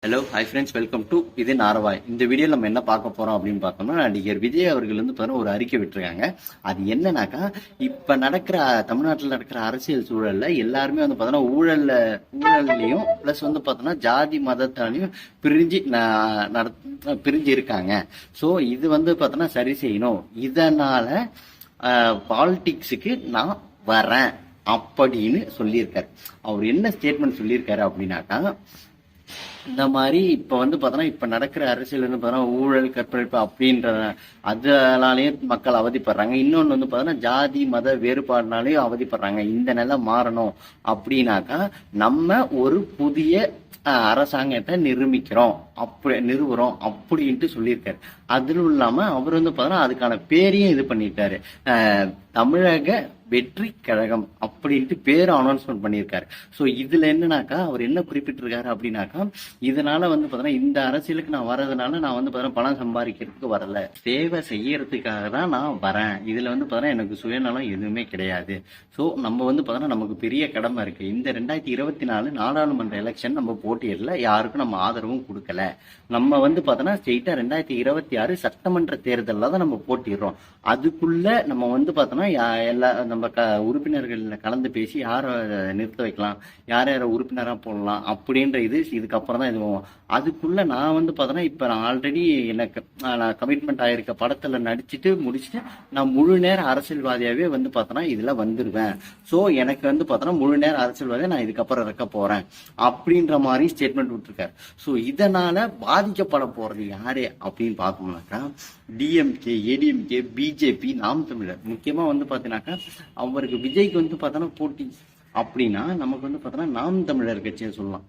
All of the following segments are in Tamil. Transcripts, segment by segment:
Hello hi friends, welcome to இது நாரவாய். இந்த வீடியோவில் நம்ம என்ன பார்க்க போறோம் அப்படின்னு பார்த்தோம்னா, நடிகர் விஜய் அவர்கள் வந்து பார்த்தீங்கன்னா ஒரு அறிக்கை விட்டுருக்காங்க. அது என்னன்னாக்கா, இப்போ நடக்கிற தமிழ்நாட்டில் நடக்கிற அரசியல் சூழல்ல எல்லாருமே வந்து பார்த்தோன்னா ஊழல்லையும் ப்ளஸ் வந்து பார்த்தோன்னா ஜாதி மதத்தாலையும் பிரிஞ்சு இருக்காங்க. ஸோ இது வந்து பார்த்தோன்னா சரி செய்யணும். இதனால பாலிடிக்ஸுக்கு நான் வரேன் அப்படின்னு சொல்லியிருக்காரு. அவர் என்ன ஸ்டேட்மெண்ட் சொல்லியிருக்காரு அப்படின்னாக்கா, இந்த மாதிரி இப்ப வந்து பார்த்தோன்னா இப்ப நடக்கிற அரசியல் வந்து பார்த்தோன்னா ஊழல் கற்பழிப்பு அப்படின்ற அதனாலேயே மக்கள் அவதிப்படுறாங்க. இன்னொன்று வந்து பார்த்தோன்னா ஜாதி மத வேறுபாடுனாலேயும் அவதிப்படுறாங்க. இந்த நிலை மாறணும் அப்படின்னாக்கா நம்ம ஒரு புதிய அரசாங்கத்தை நிறுவுறோம் அப்படின்ட்டு சொல்லியிருக்காரு. அதுவும் இல்லாம அவர் வந்து பார்த்தோன்னா அதுக்கான பேரையும் இது பண்ணிட்டாரு. தமிழக வெற்றி கழகம் அப்படின்ட்டு பேரை அனௌன்ஸ்மெண்ட் பண்ணியிருக்காரு. ஸோ இதுல என்னன்னாக்கா, அவர் என்ன குறிப்பிட்டிருக்காரு அப்படின்னாக்கா, இதனால வந்து பார்த்தோன்னா இந்த அரசியலுக்கு நான் வர்றதுனால நான் வந்து பார்த்தோன்னா பணம் சம்பாதிக்கிறதுக்கு வரல, சேவை செய்யறதுக்காக தான் நான் வரேன். இதுல வந்து பார்த்தோன்னா எனக்கு சுயநலம் எதுவுமே கிடையாது. ஸோ நம்ம வந்து பார்த்தோன்னா நமக்கு பெரிய கடமை இருக்கு. இந்த 2024 நாடாளுமன்ற எலெக்ஷன் நம்ம போட்டியிடல, யாருக்கும் நம்ம ஆதரவும் கொடுக்கல. நம்ம வந்து பார்த்தோன்னா ஸ்ட்ரெயிட்டா 2026 சட்டமன்ற தேர்தலில் தான் நம்ம போட்டிடுறோம். அதுக்குள்ள நம்ம வந்து பார்த்தோன்னா எல்லா நம்ம உறுப்பினர்கள் கலந்து பேசி யாரை நிறுத்த வைக்கலாம், யார் யாரை உறுப்பினராக போடலாம் அப்படின்ற இதுக்கப்புறம் தான் இது. அதுக்குள்ள நான் வந்து பார்த்தோன்னா இப்போ நான் ஆல்ரெடி எனக்கு நான் கமிட்மெண்ட் ஆயிருக்க படத்தில் நடிச்சுட்டு முடிச்சுட்டு நான் முழு நேர அரசியல்வாதியாகவே வந்து பார்த்தோன்னா இதில் வந்துடுவேன். ஸோ எனக்கு வந்து பார்த்தோன்னா முழு நேர அரசியல்வாதியாக நான் இதுக்கப்புறம் இருக்க போகிறேன் அப்படின்ற மாதிரி ஸ்டேட்மெண்ட் விட்டுருக்காரு. ஸோ இதனால் பாதிக்கப்பட போகிறது யாரு அப்படின்னு பார்த்தோம்னாக்கா, டிஎம்கே, ஏடிஎம்கே, பிஜேபி, நாம் தமிழர். முக்கியமாக வந்து பார்த்தீங்கன்னாக்கா அவருக்கு விஜய்க்கு வந்து பார்த்தோன்னா போட்டி அப்படின்னா நமக்கு வந்து பார்த்தோன்னா நாம் தமிழர் கட்சியை சொல்லலாம்.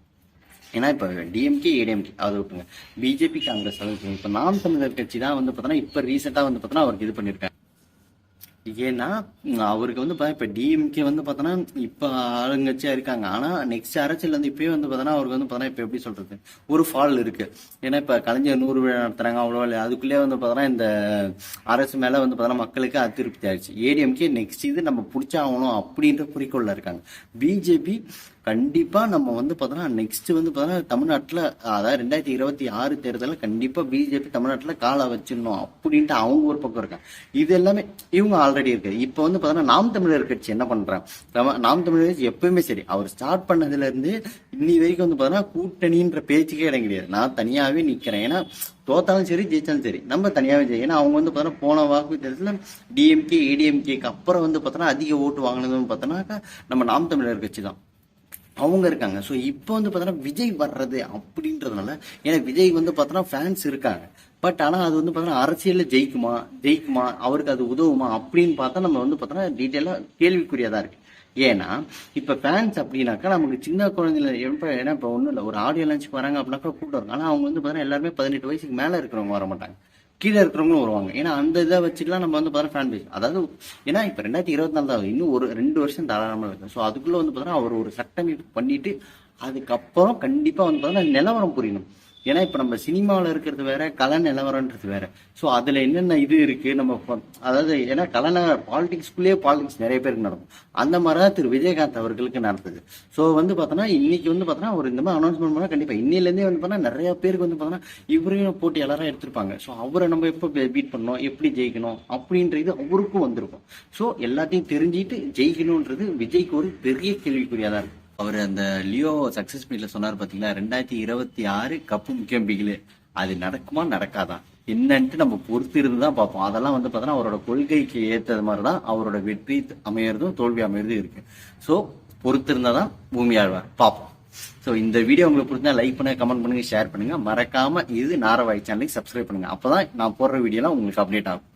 ஏன்னா இப்போ டிஎம்கே, ஏடிஎம்கே அதை விட்டுருங்க, பிஜேபி, காங்கிரஸ் அளவுக்கு இப்போ நாம் தமிழர் கட்சி தான் வந்து பார்த்தோன்னா இப்போ ரீசெண்டாக வந்து பார்த்தோன்னா அவருக்கு இது பண்ணியிருக்காங்க. ஏன்னா அவருக்கு வந்து இப்போ டிஎம்கே வந்து பார்த்தோன்னா இப்போ ஆளுங்கட்சியா இருக்காங்க. ஆனால் நெக்ஸ்ட் அரசியல் வந்து இப்பயே வந்து பார்த்தோன்னா அவருக்கு வந்து பார்த்தோன்னா இப்போ எப்படி சொல்றது, ஒரு ஃபால் இருக்கு. ஏன்னா இப்போ கலைஞர் 100 விழா நடத்துறாங்க, அவ்வளோ இல்லை. அதுக்குள்ளேயே வந்து பார்த்தோன்னா இந்த அரசு மேலே வந்து பார்த்தோன்னா மக்களுக்கு அதிருப்தி ஆயிடுச்சு. ஏடிஎம்கே நெக்ஸ்ட் இது நம்ம பிடிச்சாகணும் அப்படின்ற குறிக்கோளில் இருக்காங்க. பிஜேபி கண்டிப்பா நம்ம வந்து பார்த்தோன்னா நெக்ஸ்ட் வந்து பார்த்தோன்னா தமிழ்நாட்டில், அதாவது 2026 தேர்தலில் கண்டிப்பா பிஜேபி தமிழ்நாட்டில் காலை வச்சிடணும் அப்படின்ட்டு அவங்க ஒரு பக்கம் இருக்காங்க. இது எல்லாமே இவங்க ஆல்ரெடி இருக்கு. இப்போ வந்து பார்த்தோன்னா நாம் தமிழர் கட்சி என்ன பண்றாங்க, நாம் தமிழர் கட்சி எப்பவுமே சரி, அவர் ஸ்டார்ட் பண்ணதுல இருந்து இன்னி வரைக்கும் வந்து பார்த்தோன்னா கூட்டணின்ற பேச்சுக்கே இடம் கிடையாது. நான் தனியாவே நிக்கிறேன். ஏன்னா தோத்தாலும் சரி ஜெயிச்சாலும் சரி நம்ம தனியாவே ஜெயிக்கும். ஏன்னா அவங்க வந்து பார்த்தோன்னா போன வாக்கு வித்தியாசத்தில் டிஎம்கே, ஏடிஎம்கேக்கு அப்புறம் வந்து பார்த்தோன்னா அதிக ஓட்டு வாங்கினதுன்னு பார்த்தோன்னாக்கா நம்ம நாம் தமிழர் கட்சி தான் அவங்க இருக்காங்க. ஸோ இப்போ வந்து பார்த்தோன்னா விஜய் வர்றது அப்படின்றதுனால, ஏன்னா விஜய் வந்து பார்த்தோன்னா ஃபேன்ஸ் இருக்காங்க. பட் ஆனால் அது வந்து பார்த்தோன்னா அரசியலில் ஜெயிக்குமா அவருக்கு அது உதவுமா அப்படின்னு பார்த்தா நம்ம வந்து பார்த்தோன்னா டீட்டெயிலாக கேள்விக்குரியதாக இருக்கு. ஏன்னா இப்போ ஃபேன்ஸ் அப்படின்னாக்கா நமக்கு சின்ன குழந்தைல ஏன்னா இப்போ ஒன்றும் இல்லை, ஒரு ஆடியோ லான்ச்சுக்கு வராங்க அப்படின்னாக்கா கூட்டம் இருக்கும். ஆனால் அவங்க வந்து பார்த்தோன்னா எல்லாருமே 18 வயசுக்கு மேலே இருக்கிறவங்க வர மாட்டாங்க, கீழே இருக்கிறவங்களும் வருவாங்க. ஏன்னா அந்த இதை வச்சுக்கலாம் நம்ம வந்து பார்த்தா ஃபேன் பேஸ். அதாவது ஏன்னா இப்போ 2024 தான், இன்னும் ஒரு 2 வருஷம் தாராளமாக இருக்கு. ஸோ அதுக்குள்ள வந்து பார்த்தோன்னா அவர் ஒரு சட்டமைப்பு பண்ணிட்டு அதுக்கப்புறம் கண்டிப்பாக வந்து பார்த்தோன்னா நிலவரம் புரியணும். ஏன்னா இப்போ நம்ம சினிமாவில் இருக்கிறது வேற, கலை நிலவரன்றது வேற. ஸோ அதில் என்னென்ன இது இருக்கு நம்ம, அதாவது ஏன்னா பாலிடிக்ஸ்குள்ளேயே பாலிடிக்ஸ் நிறைய பேருக்கு நடக்கும். அந்த மாதிரி தான் திரு விஜயகாந்த் அவர்களுக்கு நடந்தது. ஸோ வந்து பார்த்தோன்னா இன்னைக்கு வந்து பார்த்தோன்னா ஒரு இந்த மாதிரி அனௌன்ஸ்மெண்ட் பண்ணால் கண்டிப்பாக இன்னிலேருந்தே வந்து பார்த்தா நிறைய பேருக்கு வந்து பார்த்தோன்னா இவரையும் போட்டியாளராக எடுத்திருப்பாங்க. ஸோ அவரை நம்ம எப்போ பீட் பண்ணணும், எப்படி ஜெயிக்கணும் அப்படின்றது அவருக்கும் வந்திருக்கும். ஸோ எல்லாத்தையும் தெரிஞ்சுட்டு ஜெயிக்கணுன்றது விஜய்க்கு ஒரு பெரிய கேள்விக்குறியாக இருக்கு. அவர் அந்த லியோ சக்சஸ் மீட்ல சொன்னார் பாத்தீங்களா, 2026 கப்பு முக்கியம் பிகிலு, அது நடக்குமா நடக்காதா என்னன்ட்டு நம்ம பொறுத்து இருந்து தான் பார்ப்போம். அதெல்லாம் வந்து பார்த்தோன்னா அவரோட கொள்கைக்கு ஏற்றது மாதிரி தான் அவரோட வெற்றி அமையறதும் தோல்வி அமையறதும் இருக்கு. ஸோ பொறுத்து இருந்தா தான் பூமி ஆழ்வார், பார்ப்போம். ஸோ இந்த வீடியோ உங்களுக்கு பிடிச்சா லைக் பண்ணுங்க, கமெண்ட் பண்ணுங்க, ஷேர் பண்ணுங்க. மறக்காம இது நாரவாய் சேனலுக்கு சப்ஸ்கிரைப் பண்ணுங்க. அப்பதான் நான் போடுற வீடியோலாம் உங்களுக்கு அப்டேட் ஆகும்.